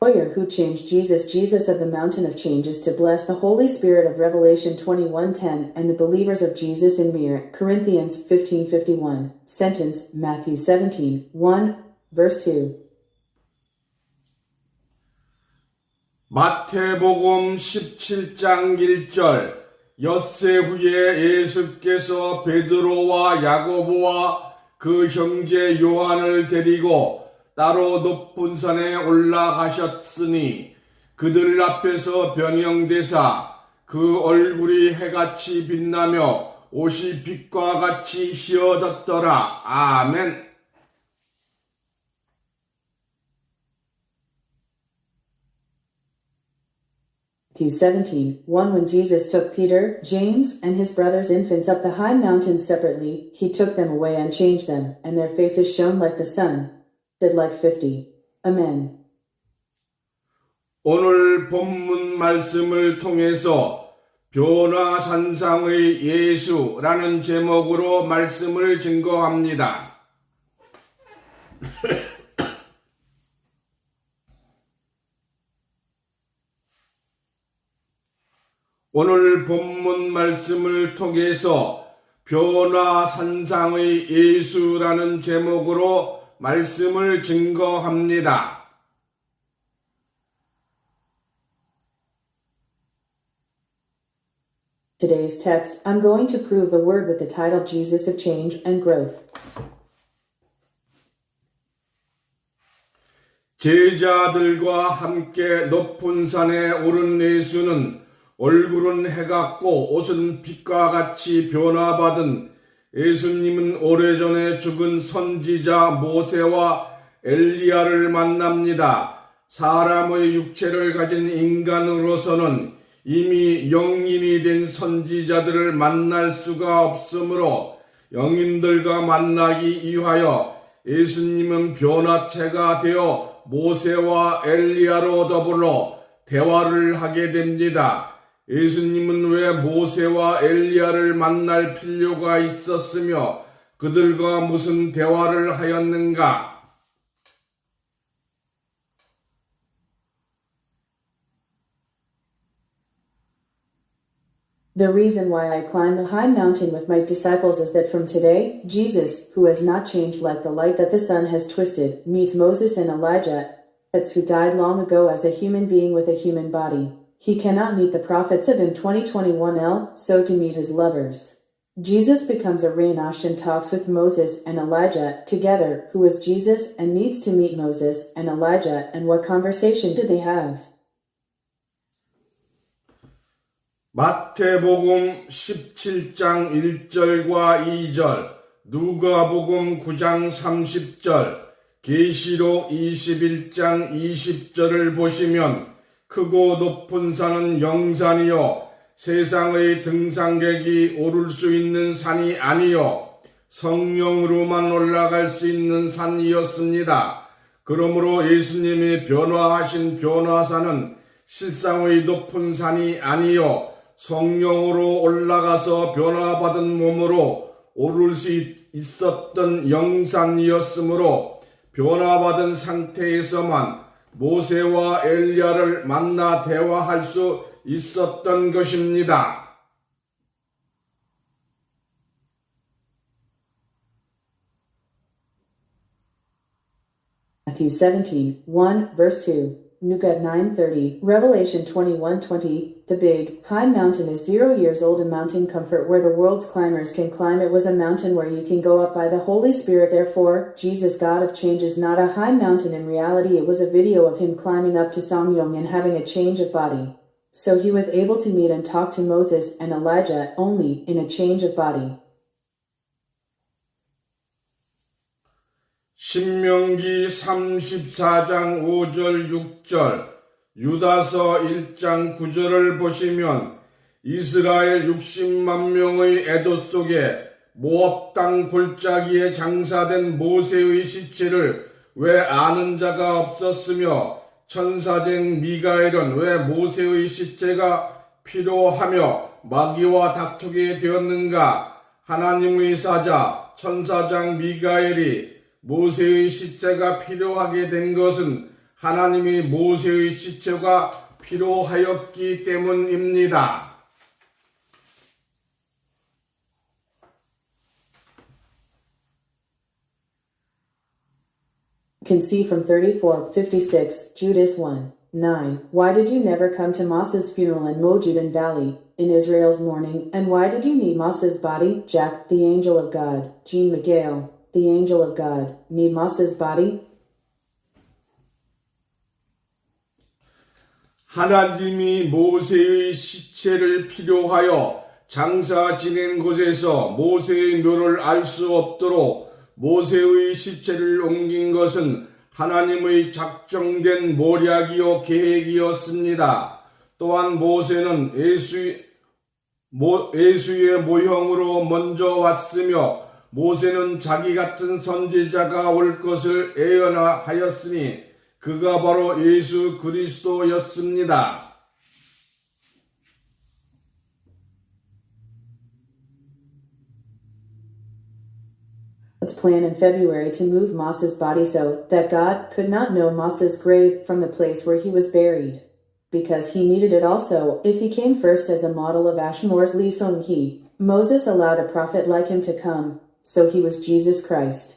lawyer who changed Jesus. Jesus of the mountain of change is to bless the Holy Spirit of Revelation 21:10 and the believers of Jesus in Mir. Corinthians 15:51. Sentence, Matthew 17:1, verse 2. 마태복음 17장 1절. 엿새 후에 예수께서 베드로와 야고보와 그 형제 요한을 데리고 따로 높은 산에 올라가셨으니 그들 앞에서 변형되사 그 얼굴이 해같이 빛나며 옷이 빛과 같이 휘어졌더라. 아멘. Matthew 17:1 When Jesus took Peter, James, and his brothers infants up the high mountain separately, he took them away and changed them, and their faces shone like the sun, said like 50. Amen. 오늘 본문 말씀을 통해서 변화산상의 예수라는 제목으로 말씀을 증거합니다. 오늘 본문 말씀을 통해서 변화산상의 예수라는 제목으로 말씀을 증거합니다. Today's text, I'm going to prove the word with the title Jesus of Change and Growth. 제자들과 함께 높은 산에 오른 예수는 얼굴은 해같고 옷은 빛과 같이 변화받은 예수님은 오래전에 죽은 선지자 모세와 엘리야를 만납니다. 사람의 육체를 가진 인간으로서는 이미 영인이 된 선지자들을 만날 수가 없으므로 영인들과 만나기 위하여 예수님은 변화체가 되어 모세와 엘리야로 더불어 대화를 하게 됩니다. 예수님은 왜 모세와 엘리야를 만날 필요가 있었으며 그들과 무슨 대화를 하였는가? The reason why I climbed the high mountain with my disciples is that from today, Jesus, who has not changed like the light that the sun has twisted, meets Moses and Elijah, who died long ago as a human being with a human body. He cannot meet the prophets of him 2021L, so to meet his lovers. Jesus becomes a Reinash and talks with Moses and Elijah together, who is Jesus and needs to meet Moses and Elijah, and what conversation did they have? 마태복음 17장 1절과 2절, 누가복음 9장 30절, 계시록 21장 20절을 보시면 크고 높은 산은 영산이요 세상의 등산객이 오를 수 있는 산이 아니요 성령으로만 올라갈 수 있는 산이었습니다. 그러므로 예수님이 변화하신 변화산은 실상의 높은 산이 아니요 성령으로 올라가서 변화받은 몸으로 오를 수 있었던 영산이었으므로 변화받은 상태에서만 모세와 엘리야를 만나 대화할 수 있었던 것입니다. Matthew 17:1, verse 2. Nugat 9:30, Revelation 21:20, the big, high mountain is 0 years old, a mountain comfort where the world's climbers can climb. It was a mountain where you can go up by the Holy Spirit. Therefore, Jesus, God of change, is not a high mountain. In reality, it was a video of him climbing up to Samyong and having a change of body. So he was able to meet and talk to Moses and Elijah only in a change of body. 신명기 34장 5절 6절, 유다서 1장 9절을 보시면 이스라엘 60만 명의 애도 속에 모압 땅 골짜기에 장사된 모세의 시체를 왜 아는 자가 없었으며 천사된 미가엘은 왜 모세의 시체가 필요하며 마귀와 다투게 되었는가? 하나님의 사자 천사장 미가엘이 모세의 시체가 필요하게 된 것은 하나님이 모세의 시체가 필요하였기 때문입니다. Can see from 34:56, Judas 1:9. Why did you never come to Moses' funeral in Mojudan Valley, in Israel's mourning, and why did you need Moses' body? Jack, the angel of God. Jean McGale, the angel of God. Need Moses' body? 하나님이 모세의 시체를 필요하여 장사 지낸 곳에서 모세의 묘를 알 수 없도록 모세의 시체를 옮긴 것은 하나님의 작정된 모략이요 계획이었습니다. 또한 모세는 예수의 모형으로 먼저 왔으며 모세는 자기 같은 선지자가 올 것을 예언하였으니 그가 바로 예수 그리스도였습니다. Let's plan in February to move Moses' body so that God could not know Moses' grave from the place where he was buried. Because he needed it also, if he came first as a model of Ashmore's Lee Sung-hee, Moses allowed a prophet like him to come, so he was Jesus Christ.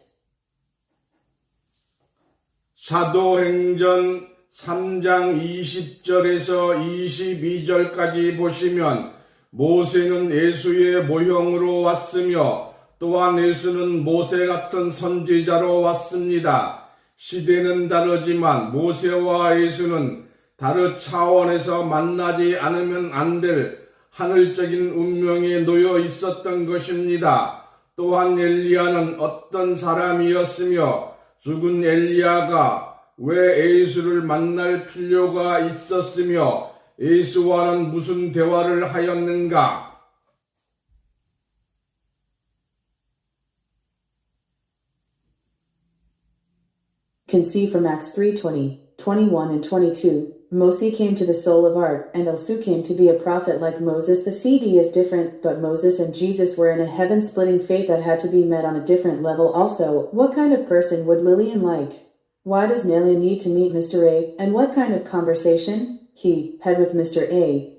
사도행전 3장 20절에서 22절까지 보시면 모세는 예수의 모형으로 왔으며 또한 예수는 모세 같은 선지자로 왔습니다. 시대는 다르지만 모세와 예수는 다른 차원에서 만나지 않으면 안 될 하늘적인 운명에 놓여 있었던 것입니다. 또한 엘리야는 어떤 사람이었으며 죽은 엘리야가 왜 예수를 만날 필요가 있었으며 예수와는 무슨 대화를 하였는가? Can see from Acts 3:20, 21 and 22, Moses came to the soul of art, and also came to be a prophet like Moses. The CD is different, but Moses and Jesus were in a heaven-splitting faith that had to be met on a different level also. What kind of person would Lillian like? Why does Nelia need to meet Mr. A, and what kind of conversation he had with Mr. A?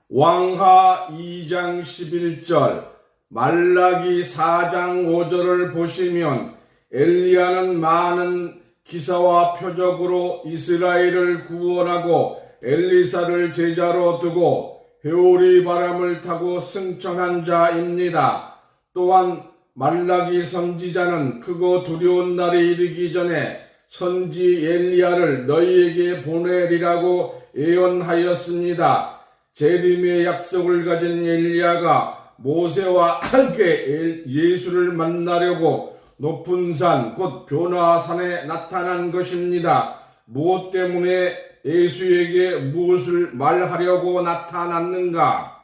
왕하 2장 11절 말라기 4장 5절을 보시면 엘리야는 많은 기사와 표적으로 이스라엘을 구원하고 엘리사를 제자로 두고 회오리 바람을 타고 승천한 자입니다. 또한 말라기 선지자는 크고 두려운 날이 이르기 전에 선지 엘리야를 너희에게 보내리라고 예언하였습니다. 재림의 약속을 가진 엘리야가 모세와 함께 예수를 만나려고 높은 산, 곧 변화산에 나타난 것입니다. 무엇 때문에 예수에게 무엇을 말하려고 나타났는가?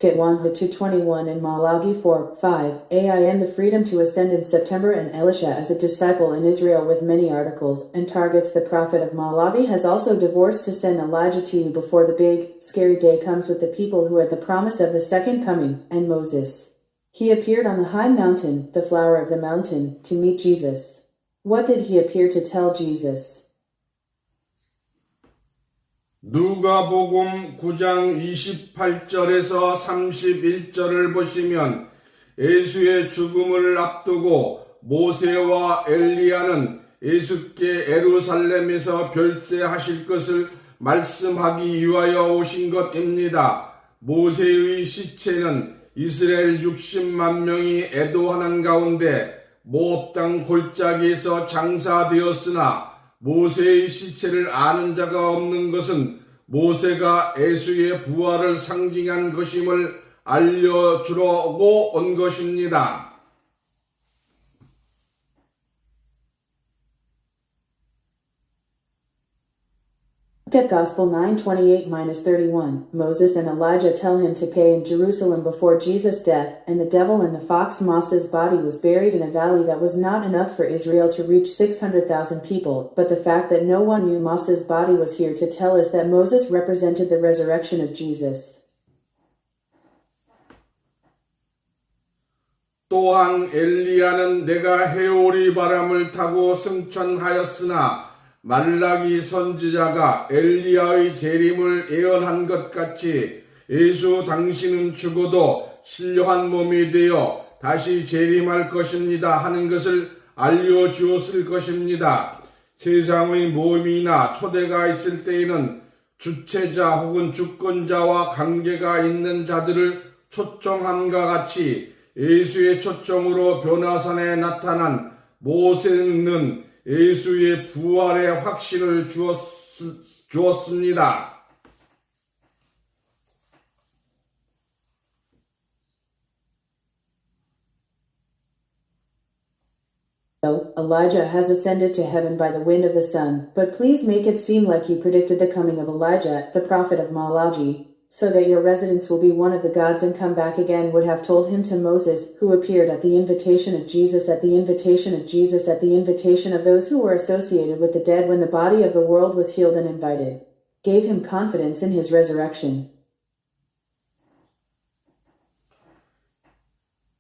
Get 1 with 221 in Malachi 4:5. AIM the freedom to ascend in September, and Elisha as a disciple in Israel with many articles, and targets the prophet of Malawi has also divorced to send Elijah to you before the big, scary day comes with the people who had the promise of the second coming, and Moses. He appeared on the high mountain, the flower of the mountain, to meet Jesus. What did he appear to tell Jesus? 누가복음 9장 28절에서 31절을 보시면 예수의 죽음을 앞두고 모세와 엘리야는 예수께 예루살렘에서 별세하실 것을 말씀하기 위하여 오신 것입니다. 모세의 시체는 이스라엘 60만 명이 애도하는 가운데 모압 땅 골짜기에서 장사되었으나 모세의 시체를 아는 자가 없는 것은 모세가 예수의 부활을 상징한 것임을 알려주려고 온 것입니다. Look at Gospel 9:28-31. Moses and Elijah tell him to pay in Jerusalem before Jesus' death, and the devil and the fox Moses' body was buried in a valley that was not enough for Israel to reach 600,000 people, but the fact that no one knew Moses' body was here to tell us that Moses represented the resurrection of Jesus. 또한 엘리야는 내가 해오리 바람을 타고 승천하였으나 말라기 선지자가 엘리야의 재림을 예언한 것 같이 예수 당신은 죽어도 신령한 몸이 되어 다시 재림할 것입니다 하는 것을 알려주었을 것입니다. 세상의 모임이나 초대가 있을 때에는 주체자 혹은 주권자와 관계가 있는 자들을 초청함과 같이 예수의 초청으로 변화산에 나타난 모세는 예수의 부활의 확신을 주었습니다. Elijah has ascended to heaven by the wind of the sun, but please make it seem like you predicted the coming of Elijah, the prophet of Malachi, so that your residence will be one of the gods and come back again would have told him to Moses, who appeared at the invitation of Jesus, at the invitation of Jesus, at the invitation of those who were associated with the dead when the body of the world was healed and invited, gave him confidence in his resurrection.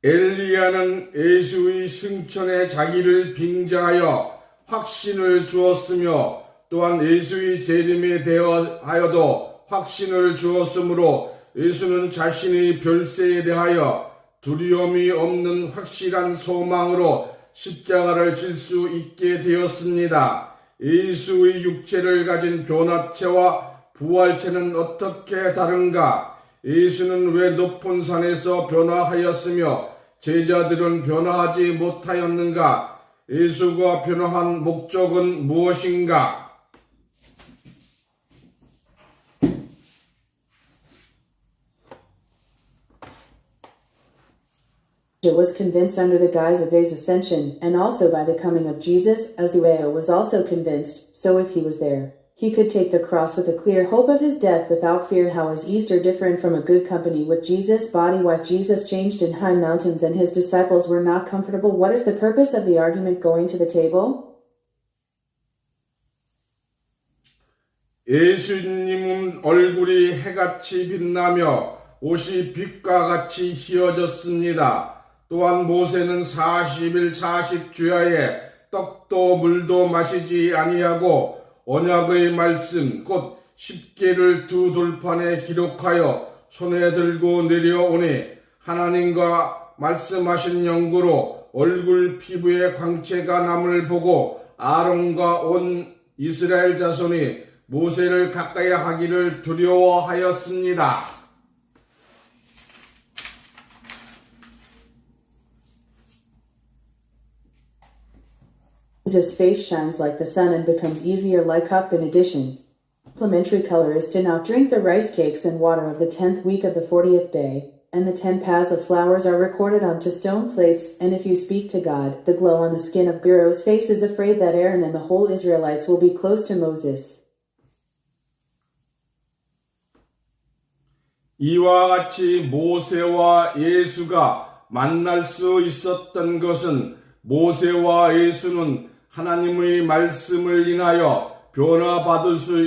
엘리야는 예수의 승천에 자기를 빙자하여 확신을 주었으며 또한 예수의 재림에 대하여도 확신을 주었으므로 예수는 자신의 별세에 대하여 두려움이 없는 확실한 소망으로 십자가를 질 수 있게 되었습니다. 예수의 육체를 가진 변화체와 부활체는 어떻게 다른가? 예수는 왜 높은 산에서 변화하였으며 제자들은 변화하지 못하였는가? 예수가 변화한 목적은 무엇인가? Was convinced under the guise of his ascension, and also by the coming of Jesus, as Azueo was also convinced, so if he was there, he could take the cross with a clear hope of his death without fear. How is Easter different from a good company with Jesus' body? Why Jesus changed in high mountains and his disciples were not comfortable? What is the purpose of the argument going to the table? 예수님은 얼굴이 해같이 빛나며 옷이 빛과 같이 희어졌습니다. 또한 모세는 40일 40주야에 떡도 물도 마시지 아니하고 언약의 말씀 곧 십계를 두 돌판에 기록하여 손에 들고 내려오니 하나님과 말씀하신 연고로 얼굴 피부에 광채가 남을 보고 아론과 온 이스라엘 자손이 모세를 가까이 하기를 두려워하였습니다. Jesus' face shines like the sun and becomes easier like cup. In addition, complementary color is to not drink the rice cakes and water of the 10th week of the 40th day, and the 10 paths of flowers are recorded onto stone plates, and if you speak to God, the glow on the skin of Pharaoh's face is afraid that Aaron and the whole Israelites will be close to Moses. 이와 같이 모세와 예수가 만날 수 있었던 것은 모세와 예수는 하나님의 말씀을 인하여 변화받을 수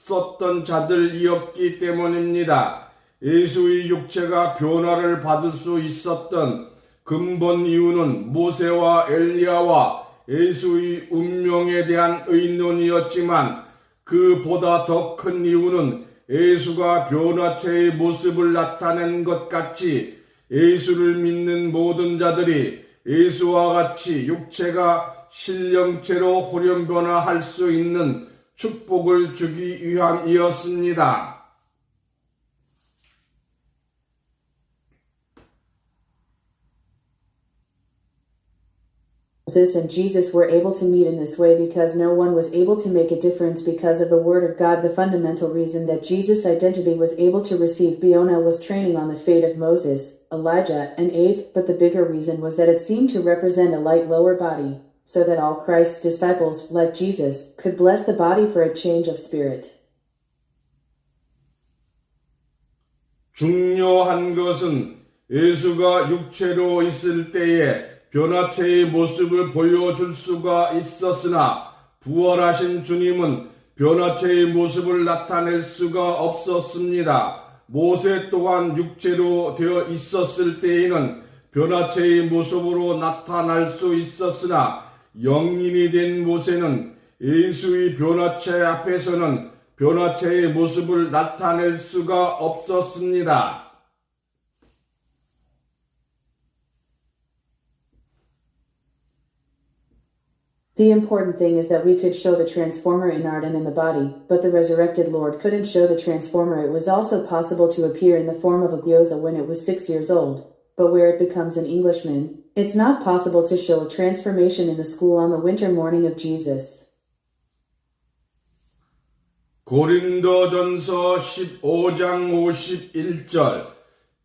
있었던 자들이었기 때문입니다. 예수의 육체가 변화를 받을 수 있었던 근본 이유는 모세와 엘리야와 예수의 운명에 대한 의논이었지만 그보다 더 큰 이유는 예수가 변화체의 모습을 나타낸 것 같이 예수를 믿는 모든 자들이 예수와 같이 육체가 신령체로 호련변화할 수 있는 축복을 주기 위함이었습니다. Moses and Jesus were able to meet in this way because no one was able to make a difference because of the Word of God. The fundamental reason that Jesus' identity was able to receive Biona was training on the fate of Moses, Elijah, and AIDS, but the bigger reason was that it seemed to represent a light lower body, so that all Christ's disciples, like Jesus, could bless the body for a change of spirit. 중요한 것은 예수가 육체로 있을 때에 변화체의 모습을 보여줄 수가 있었으나 부활하신 주님은 변화체의 모습을 나타낼 수가 없었습니다. 모세 또한 육체로 되어 있었을 때에는 변화체의 모습으로 나타날 수 있었으나 영인이 된 모세는 예수의 변화체 앞에서는 변화체의 모습을 나타낼 수가 없었습니다. The important thing is that we could show the transformer in art and in the body, but the resurrected Lord couldn't show the transformer. It was also possible to appear in the form of a gyoza when it was 6 years old, but where it becomes an Englishman, it's not possible to show a transformation in the school on the winter morning of Jesus. 고린도전서 15장 51절,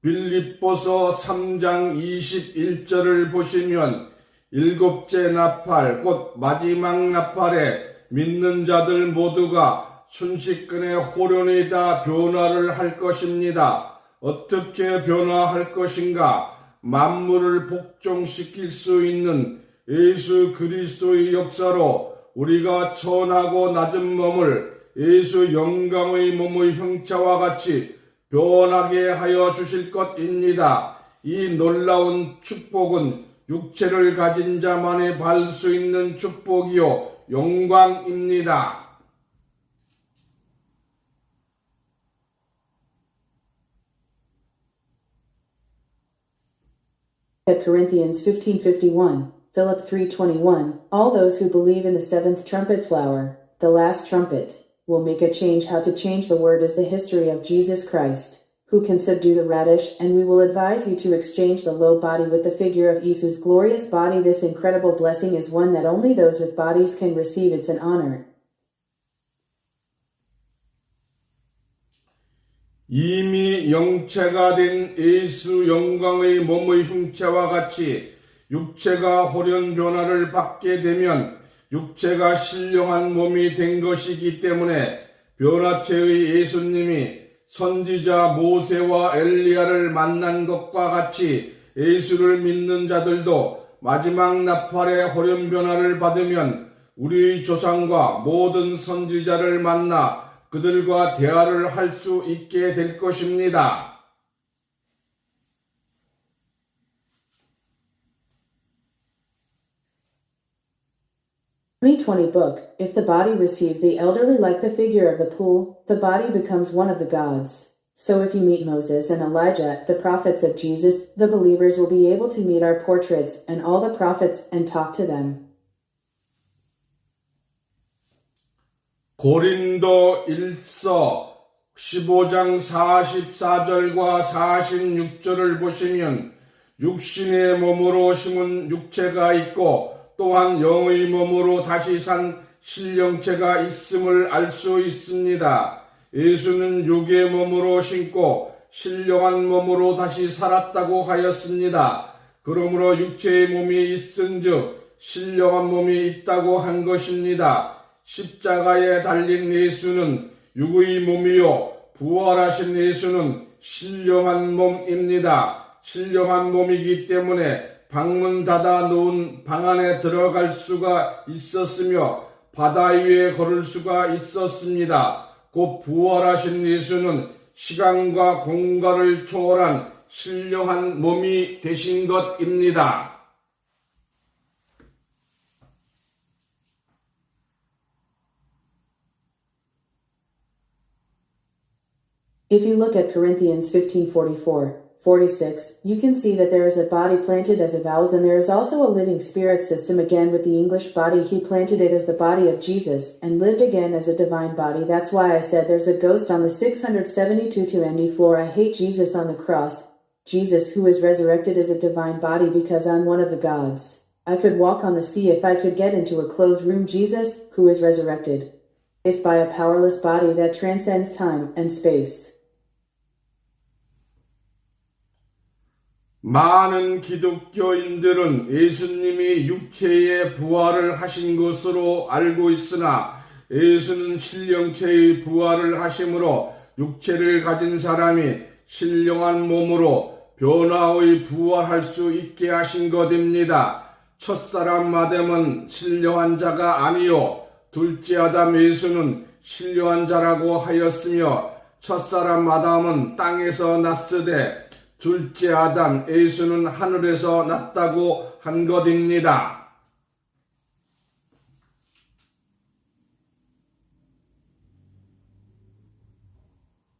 빌립보서 3장 21절을 보시면 일곱째 나팔, 곧 마지막 나팔에 믿는 자들 모두가 순식간에 호련히 다 변화를 할 것입니다. 어떻게 변화할 것인가? 만물을 복종시킬 수 있는 예수 그리스도의 역사로 우리가 천하고 낮은 몸을 예수 영광의 몸의 형체와 같이 변하게 하여 주실 것입니다. 이 놀라운 축복은 육체를 가진 자만이 받을 수 있는 축복이요 영광입니다. At Corinthians 15:51, Philip 3:21, all those who believe in the seventh trumpet flower, the last trumpet, will make a change. How to change the word is the history of Jesus Christ, who can subdue the radish, and we will advise you to exchange the low body with the figure of Isu's glorious body. This incredible blessing is one that only those with bodies can receive. It's an honor. 이미 영체가 된 예수 영광의 몸의 형체와 같이 육체가 호련 변화를 받게 되면 육체가 신령한 몸이 된 것이기 때문에 변화체의 예수님이 선지자 모세와 엘리야를 만난 것과 같이 예수를 믿는 자들도 마지막 나팔의 호련 변화를 받으면 우리 조상과 모든 선지자를 만나 그들과 대화를 할 수 있게 될 것입니다. 2020 book, if the body receives the elderly like the figure of the pool, the body becomes one of the gods. So if you meet Moses and Elijah, the prophets of Jesus, the believers will be able to meet our portraits and all the prophets and talk to them. 고린도 1서 15장 44절과 46절을 보시면 육신의 몸으로 심은 육체가 있고 또한 영의 몸으로 다시 산 신령체가 있음을 알 수 있습니다. 예수는 육의 몸으로 심고 신령한 몸으로 다시 살았다고 하였습니다. 그러므로 육체의 몸이 있은즉 신령한 몸이 있다고 한 것입니다. 십자가에 달린 예수는 육의 몸이요 부활하신 예수는 신령한 몸입니다. 신령한 몸이기 때문에 방문 닫아 놓은 방 안에 들어갈 수가 있었으며 바다 위에 걸을 수가 있었습니다. 곧 부활하신 예수는 시간과 공간을 초월한 신령한 몸이 되신 것입니다. If you look at Corinthians 15:44-46, you can see that there is a body planted as a vowels and there is also a living spirit system. Again with the English body, he planted it as the body of Jesus and lived again as a divine body. That's why I said there's a ghost on the 672 floor. I hate Jesus on the cross. Jesus who is resurrected is a divine body because I'm one of the gods. I could walk on the sea if I could get into a closed room. Jesus who is resurrected is by a powerless body that transcends time and space. 많은 기독교인들은 예수님이 육체의 부활을 하신 것으로 알고 있으나 예수는 신령체의 부활을 하심으로 육체를 가진 사람이 신령한 몸으로 변화의 부활할 수 있게 하신 것입니다. 첫사람 아담은 신령한 자가 아니요 둘째 아담 예수는 신령한 자라고 하였으며 첫사람 아담은 땅에서 났으되 둘째 아담 예수는 하늘에서 났다고 한 것입니다.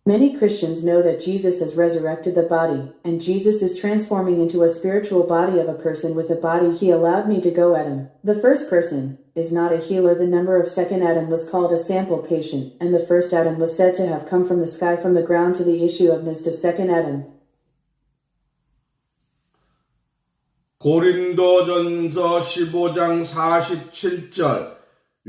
Many Christians know that Jesus has resurrected the body, and Jesus is transforming into a spiritual body of a person with a body he allowed me to go Adam. The first person is not a healer. The number of second Adam was called a sample patient, and the first Adam was said to have come from the sky from the ground to the issue of Nis to second Adam. 고린도전서 15장 47절,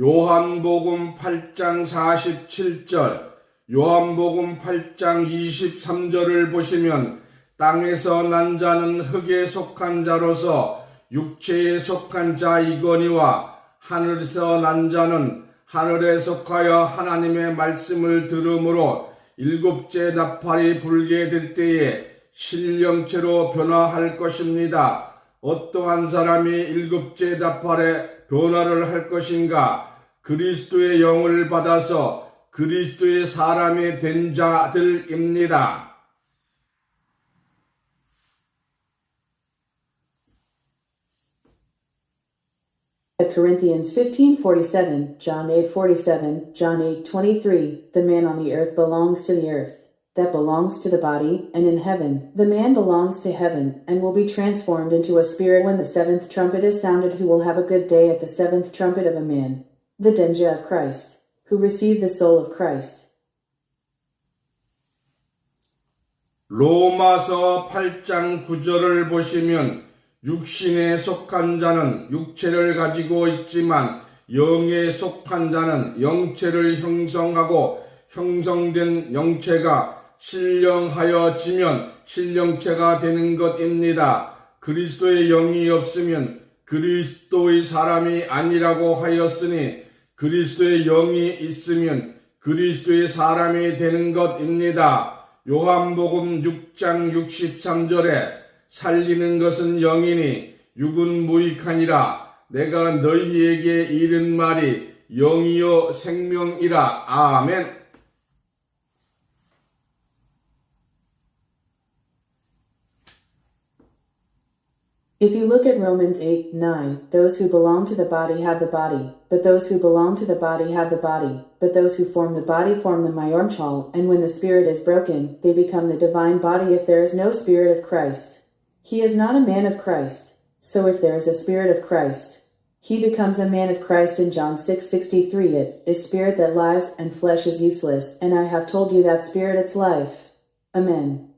요한복음 8장 47절, 요한복음 8장 23절을 보시면 땅에서 난 자는 흙에 속한 자로서 육체에 속한 자이거니와 하늘에서 난 자는 하늘에 속하여 하나님의 말씀을 들음으로 일곱째 나팔이 불게 될 때에 신령체로 변화할 것입니다. 어떠한 사람이 일곱째 나팔에 변화를 할 것인가? 그리스도의 영을 받아서 그리스도의 사람이 된 자들입니다. Corinthians 15:47, John 8:47, John 8:23, the man on the earth belongs to the earth, that belongs to the body, and in heaven, the man belongs to heaven, and will be transformed into a spirit when the seventh trumpet is sounded, who will have a good day at the seventh trumpet of a man, the Denja of Christ, who received the soul of Christ. 로마서 8장 9절을 보시면 육신에 속한 자는 육체를 가지고 있지만 영에 속한 자는 영체를 형성하고 형성된 영체가 신령하여지면 신령체가 되는 것입니다. 그리스도의 영이 없으면 그리스도의 사람이 아니라고 하였으니 그리스도의 영이 있으면 그리스도의 사람이 되는 것입니다. 요한복음 6장 63절에 살리는 것은 영이니 육은 무익하니라. 내가 너희에게 이른 말이 영이요 생명이라. 아멘. If you look at Romans 8:9, those who belong to the body have the body, but those who belong to the body have the body, but those who form the body form the myomchal, and when the spirit is broken, they become the divine body if there is no spirit of Christ. He is not a man of Christ, so if there is a spirit of Christ, he becomes a man of Christ. In John 6:63, it is spirit that lives, and flesh is useless, and I have told you that spirit its life. Amen.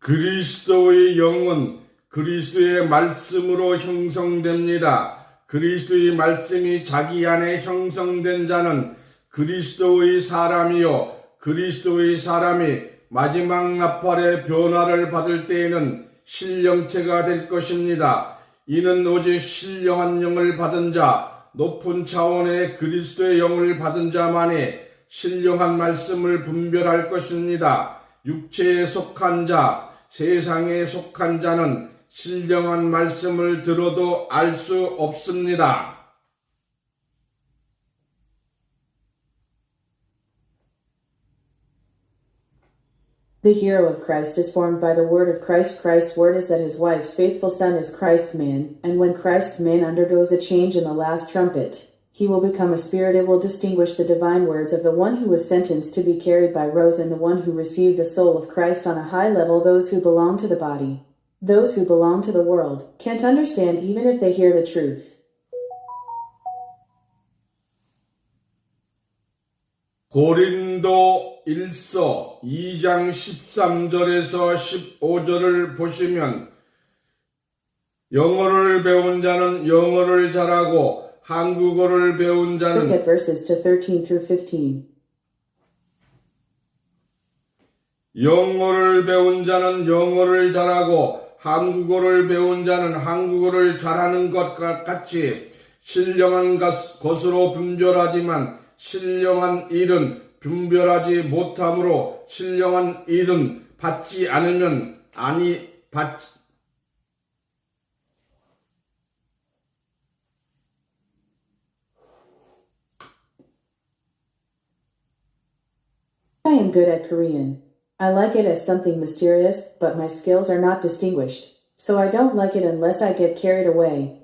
그리스도의 영은 그리스도의 말씀으로 형성됩니다. 그리스도의 말씀이 자기 안에 형성된 자는 그리스도의 사람이요 그리스도의 사람이 마지막 나팔의 변화를 받을 때에는 신령체가 될 것입니다. 이는 오직 신령한 영을 받은 자, 높은 차원의 그리스도의 영을 받은 자만이 신령한 말씀을 분별할 것입니다. 육체에 속한 자, 세상에 속한 자는 신령한 말씀을 들어도 알 수 없습니다. The hero of Christ is formed by the word of Christ. Christ's word is that his wife's faithful son is Christ's man, and when Christ's man undergoes a change in the last trumpet, he will become a spirit. It will distinguish the divine words of the one who was sentenced to be carried by Rose and the one who received the soul of Christ on a high level. Those who belong to the body, those who belong to the world, can't understand even if they hear the truth. 고린도 1서 2장 13절에서 15절을 보시면 영어를 배운 자는 영어를 잘하고 한국어를 배운 자는 Look at verses to 13 through 15. 영어를 배운 자는 영어를 잘하고 한국어를 배운 자는 한국어를 잘하는 것과 같이 신령한 것으로 분별하지만 신령한 일은 분별하지 못함으로 신령한 일은 받지 않으면 I am good at Korean. I like it as something mysterious, but my skills are not distinguished. So I don't like it unless I get carried away.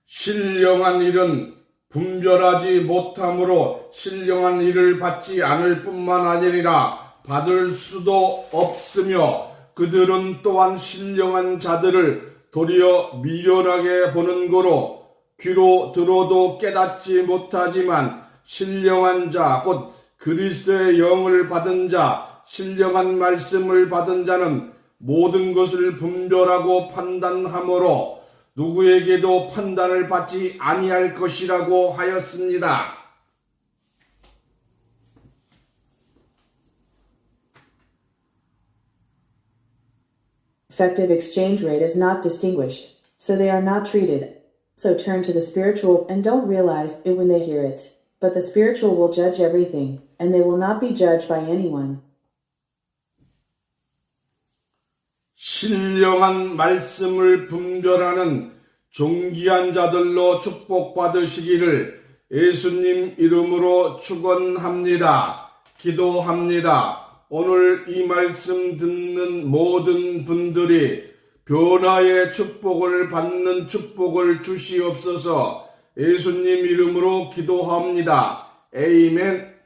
신령한 일은 분별하지 못함으로 신령한 일을 받지 않을 뿐만 아니라 받을 수도 없으며 그들은 또한 신령한 자들을 도리어 미련하게 보는 거로 귀로 들어도 깨닫지 못하지만 신령한 자, 곧 그리스도의 영을 받은 자, 신령한 말씀을 받은 자는 모든 것을 분별하고 판단함으로 누구에게도 판단을 받지 아니할 것이라고 하였습니다. Effective exchange rate is not distinguished, so they are not treated. So turn to the spiritual and don't realize it when they hear it. But the spiritual will judge everything, and they will not be judged by anyone. 신령한 말씀을 분별하는 존귀한 자들로 축복받으시기를 예수님 이름으로 축원합니다. 기도합니다. 오늘 이 말씀 듣는 모든 분들이 변화의 축복을 받는 축복을 주시옵소서. 예수님 이름으로 기도합니다. 아멘.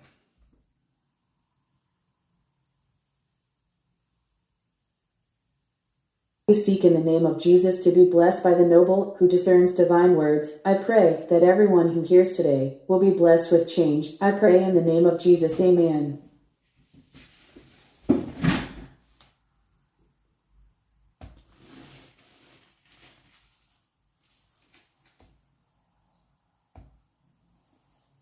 We seek in the name of Jesus to be blessed by the noble who discerns divine words. I pray that everyone who hears today will be blessed with change. I pray in the name of Jesus. Amen.